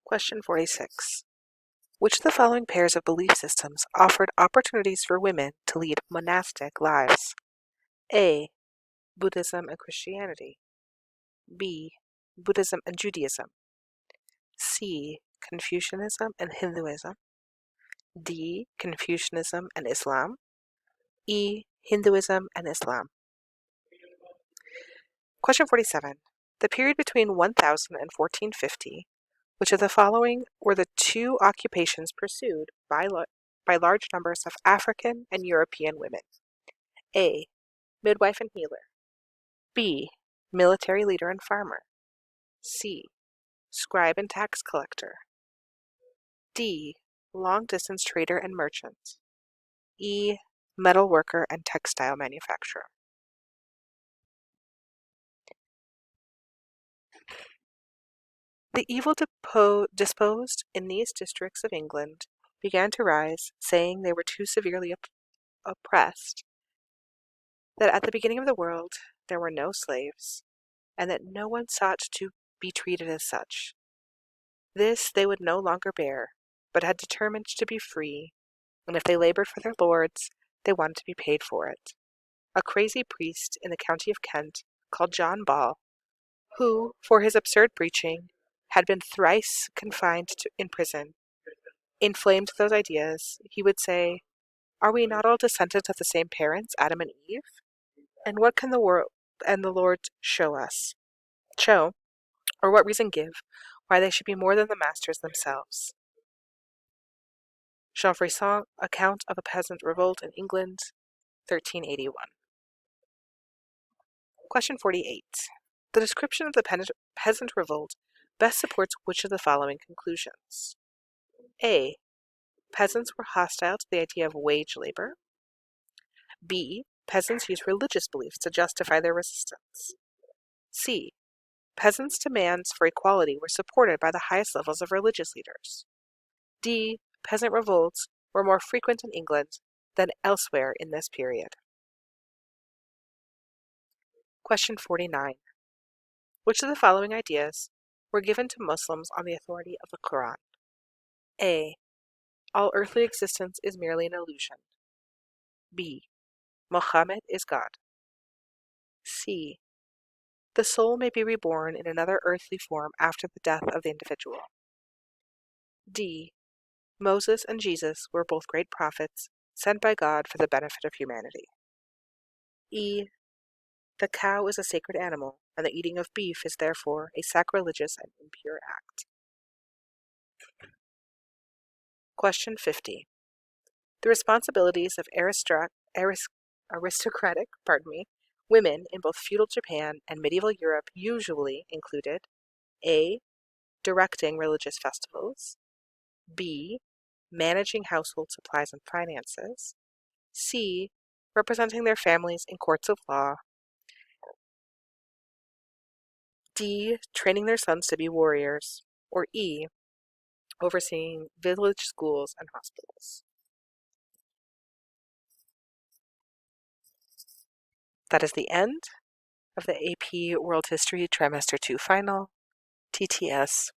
Question 46. Which of the following pairs of belief systems offered opportunities for women to lead monastic lives? A. Buddhism and Christianity. B. Buddhism and Judaism. C. Confucianism and Hinduism. D. Confucianism and Islam. E. Hinduism and Islam. Question 47. The period between 1000 and 1450, which of the following were the two occupations pursued by large numbers of African and European women? A. Midwife and healer. B. Military leader and farmer. C. Scribe and tax collector. D. Long-distance trader and merchant. E. Metal worker and textile manufacturer. The evil disposed in these districts of England began to rise, saying they were too severely oppressed, that at the beginning of the world there were no slaves, and that no one sought to be treated as such. This they would no longer bear, but had determined to be free, and if they labored for their lords, they wanted to be paid for it. A crazy priest in the county of Kent, called John Ball, who, for his absurd preaching, had been thrice confined in prison, inflamed those ideas. He would say, "Are we not all descendants of the same parents, Adam and Eve? And what can the world and the Lord show, or what reason give, why they should be more than the masters themselves?" Jean Frisson, Account of a Peasant Revolt in England, 1381. Question 48. The description of the peasant revolt best supports which of the following conclusions? A. Peasants were hostile to the idea of wage labor. B. Peasants used religious beliefs to justify their resistance. C. Peasants' demands for equality were supported by the highest levels of religious leaders. D. Peasant revolts were more frequent in England than elsewhere in this period. Question 49. Which of the following ideas were given to Muslims on the authority of the Quran? A. All earthly existence is merely an illusion. B. Muhammad is God. C. The soul may be reborn in another earthly form after the death of the individual. D. Moses and Jesus were both great prophets sent by God for the benefit of humanity. E. The cow is a sacred animal, and the eating of beef is therefore a sacrilegious and impure act. Question 50. The responsibilities of aristocratic women in both feudal Japan and medieval Europe usually included A. Directing religious festivals. B. Managing household supplies and finances. C. Representing their families in courts of law. D. Training their sons to be warriors. Or E. Overseeing village schools and hospitals. That is the end of the AP World History Trimester 2 Final, TTS